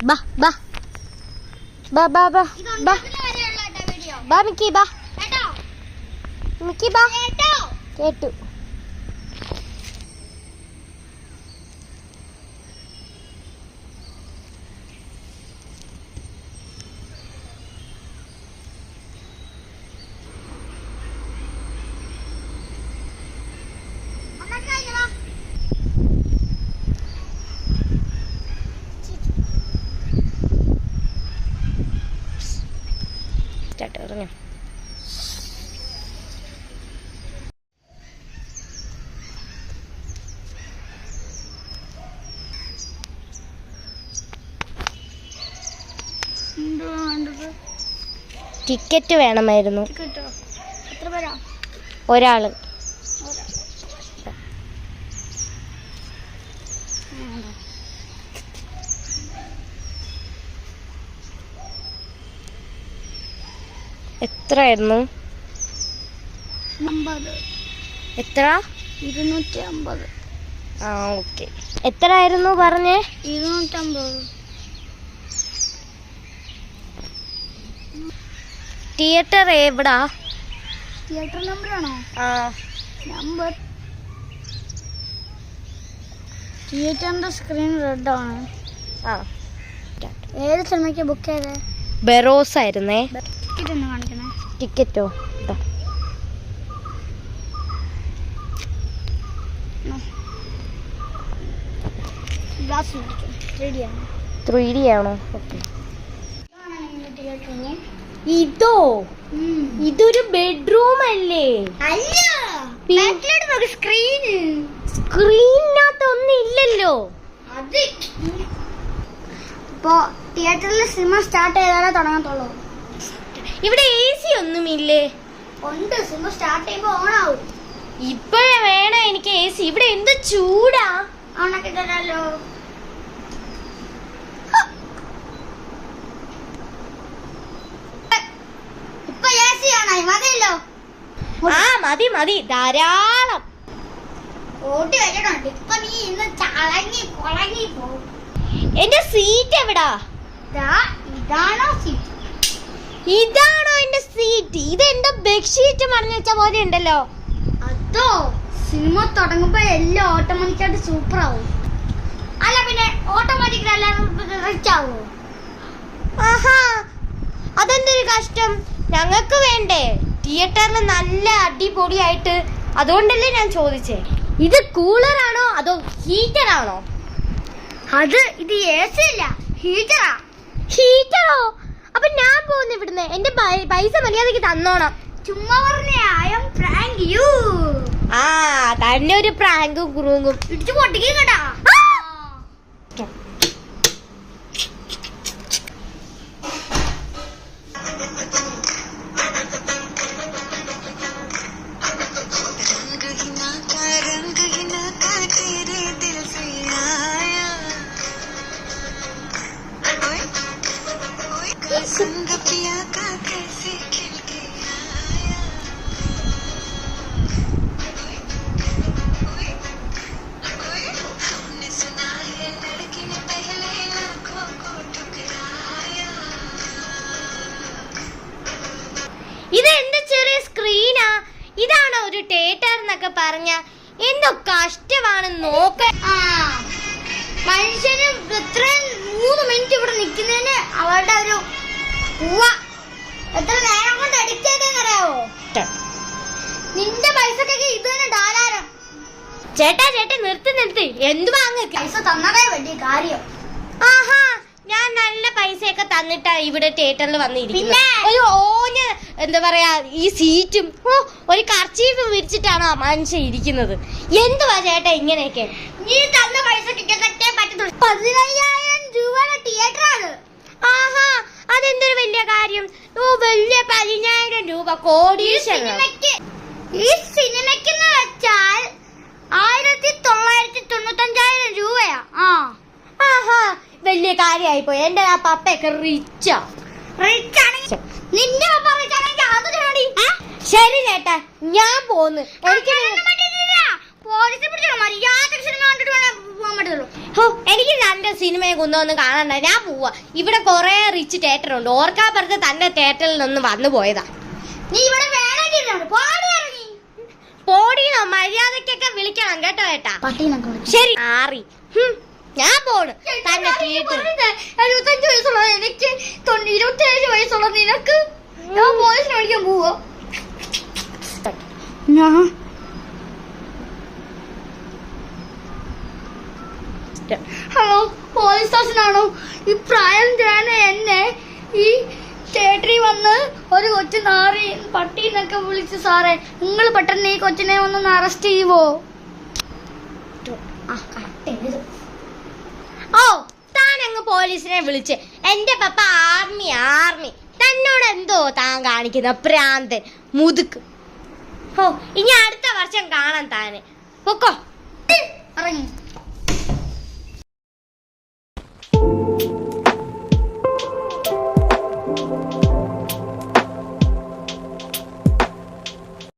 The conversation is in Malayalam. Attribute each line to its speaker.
Speaker 1: ബാ ബാ ബാ ബാ ബാ ബാ ബാ മിക്കി ബാ മിക്കി ബാ കേട്ടു. ഇറങ്ങ ടിക്കറ്റ് വേണമായിരുന്നു. ഒരാള്. എത്രയായിരുന്നു? എത്ര?
Speaker 2: 250.
Speaker 1: ആ ഓക്കെ. എത്ര ആയിരുന്നു പറഞ്ഞേ?
Speaker 2: 250.
Speaker 1: തിയേറ്റർ എവിടാ?
Speaker 2: തിയേറ്റർ നമ്പർ ആണോ?
Speaker 1: ആ
Speaker 2: നമ്പർ. തിയേറ്ററിന്റെ സ്ക്രീൻ റെഡ് ആണ്.
Speaker 1: ആ
Speaker 2: ഏത് സിനിമയ്ക്ക് ബുക്ക് ചെയ്തേ?
Speaker 1: ബെറോസ് ആയിരുന്നേ.
Speaker 2: ടിക്കറ്റ് ഒന്ന് കാണിക്കണേ.
Speaker 1: ടിക്കറ്റോ? 3D ആണോ? ഓക്കെ. ഇതോ? ഇതൊരു ബെഡ്റൂം അല്ലേ? സ്ക്രീനിനകത്തൊന്നും ഇല്ലല്ലോ.
Speaker 2: ഇപ്പൊ തിയേറ്ററിൽ സിനിമ സ്റ്റാർട്ട് ചെയ്താലേ തുടങ്ങത്തുള്ളൂ.
Speaker 1: ഇവിടെ AC ഒന്നുമില്ലേ?
Speaker 2: ഉണ്ട്. സിനിമ സ്റ്റാർട്ട് ചെയ്യുമ്പോ ഓൺ ആവും.
Speaker 1: ഇപ്പഴേ വേണം എനിക്ക് AC. ഇവിടെ എന്ത് ചൂടാ.
Speaker 2: ഓണാക്കി തരാലോ. ഇപ്പൊ AC ആണോ? മതിയല്ലോ.
Speaker 1: ആ മതി മതി, ധാരാളം.
Speaker 2: ഓട്ടി വെച്ചിട്ടുണ്ട്. ഇപ്പൊ നീ ഇന്ന് ചളങ്ങി കൊളങ്ങി പോകും.
Speaker 1: എന്റെ സീറ്റ് എവിടാ?
Speaker 2: ഇതാണോ സീറ്റ്?
Speaker 1: ഇതാണോ എന്റെ സീറ്റ്? ഇതെന്താ ബെഡ്ഷീറ്റ് മറിഞ്ഞു വെച്ച പോലെ ഉണ്ടല്ലോ.
Speaker 2: അതോ സിനിമ തുടങ്ങുമ്പോ എല്ലാം ഓട്ടോമാറ്റിക്കായിട്ട് സൂപ്പർ ആവും. അല്ല പിന്നെ ഓട്ടോമാറ്റിക് റിച്ച് ആവോ?
Speaker 1: ആഹാ, അതെന്തൊരു കഷ്ടം. ഞങ്ങൾക്ക് വേണ്ടേ തിയേറ്ററിൽ നല്ല അടിപൊളിയായിട്ട്. അതുകൊണ്ടല്ലേ ഞാൻ ചോദിച്ചേ. ഇത് കൂളറാണോ അതോ ഹീറ്ററാണോ?
Speaker 2: ഇത് AC അല്ല, ഹീറ്ററാ.
Speaker 1: ഹീറ്ററോ? അപ്പൊ ഞാൻ പോകുന്നു ഇവിടുന്ന്. എന്റെ പൈസ മര്യാദക്ക് തന്നോണം.
Speaker 2: ചുമ്മാ പറഞ്ഞേ. I am prank you.
Speaker 1: ആ തന്നെ ഒരു പ്രാങ്കും കുറുങ്ങും
Speaker 2: ഇടിച്ചു പൊട്ടിക്കും കേട്ടാ.
Speaker 1: ഇതെന്ത് ചെറിയ സ്ക്രീനാ. ഇതാണോ ഒരു തിയേറ്റർ എന്നൊക്കെ പറഞ്ഞ? എന്തോ കഷ്ടമാണ് നോക്ക.
Speaker 2: മനുഷ്യന് ഇത്രയും 3 മിനിറ്റ് ഇവിടെ നിൽക്കുന്നതിന് അവരുടെ ഒരു എത്ര നേരം കൊണ്ട് എഡിറ്റ് ചെയ്തെന്നറിയാവോ? നിന്റെ പൈസക്കൊക്കെ ഇത് തന്നെ ധാരാളം.
Speaker 1: ചേട്ടാ നിർത്തി. എന്ത് വാങ്ങ?
Speaker 2: പൈസ തന്നതേ വലിയ കാര്യം.
Speaker 1: ആഹാ, ഞാൻ നല്ല പൈസയൊക്കെ തന്നിട്ടാ ഇവിടെ തിയേറ്ററിൽ വന്നിരിക്കുന്നത്. ഒരു ഓന് എന്താ പറയാ ഈ സീറ്റും ഒരു കർച്ചീഫ് വിരിച്ചിട്ടാണോ ആ മനുഷ്യൻ ഇരിക്കുന്നത്? എന്തുവാ ചേട്ടാ ഇങ്ങനെയൊക്കെ?
Speaker 2: നീ തന്ന പൈസ ടിക്കറ്റൊക്കെ പറ്റത്തുള്ളൂ. 15,000 രൂപയുടെ തിയേറ്ററാണ്.
Speaker 1: ആഹാ, അതെന്തൊരു വലിയ കാര്യം. വലിയ 15,000 രൂപ കോടീശ്വരൻ.
Speaker 2: ഈ സിനിമയ്ക്കെന്ന് വെച്ചാൽ 1995,000 രൂപയാ.
Speaker 1: ആഹാ, വലിയ കാര്യമായി പോയി. എന്റെ ആ പപ്പയൊക്കെ റിച്ചാ.
Speaker 2: നിന്റെ പപ്പ റിച്ചാണെങ്കിൽ അത് ചെയ്യണടി.
Speaker 1: ശരി ചേട്ടാ, ഞാൻ പോന്ന്. എനിക്ക്
Speaker 2: പോലീസ് പിടിച്ചോ? മര്യാദ സിനിമ കണ്ടിട്ട് പോകാൻ പറ്റുള്ളൂ.
Speaker 1: സിനിമയും കുന്നൊന്നും കാണണ്ട, ഞാൻ പോവാ. ഇവിടെ കൊറേ റിച്ച് തിയേറ്റർ ഉണ്ട്. ഓർക്കാപ്പുറത്ത് തന്റെ തിയേറ്ററിൽ ഒന്ന് വന്നു പോയതാ.
Speaker 2: നീ ഇവിടെ വേണമെങ്കിൽ
Speaker 1: പോടീനോ, മര്യാദക്കൊക്കെ വിളിക്കണം കേട്ടോ ഏട്ടാ.
Speaker 2: പട്ടീനൊക്കെ
Speaker 1: ശരി ആറി, ഞാൻ പോണ് തന്നെ തിയേറ്റർ.
Speaker 2: 75 വയസ്സുള്ള എനിക്ക് 27 വയസ്സുള്ള നിനക്ക് ഞാൻ പോലീസിനെ വിളിക്കാൻ പോവോ? ഹലോ, പോലീസ് സ്റ്റേഷനാണോ? ഈ പ്രായം ഞാൻ എന്നെ ഈ തിയേറ്ററിൽ വന്ന് ഒരു കൊച്ചു നാറി പട്ടീന്നൊക്കെ വിളിച്ചു. സാറേ, നിങ്ങൾ പെട്ടെന്ന് ഈ കൊച്ചിനെ ഒന്ന് അറസ്റ്റ് ചെയ്യുവോ?
Speaker 1: ഓ, താൻ അങ്ങ് പോലീസിനെ വിളിച്ച്. എന്റെ പപ്പ ആർമി. തന്നോട് എന്തോ താൻ കാണിക്കുന്ന പ്രാന്തൻ മുതുക്ക്. ഓ, ഇനി അടുത്ത വർഷം കാണാൻ താനെ. പൊക്കോ.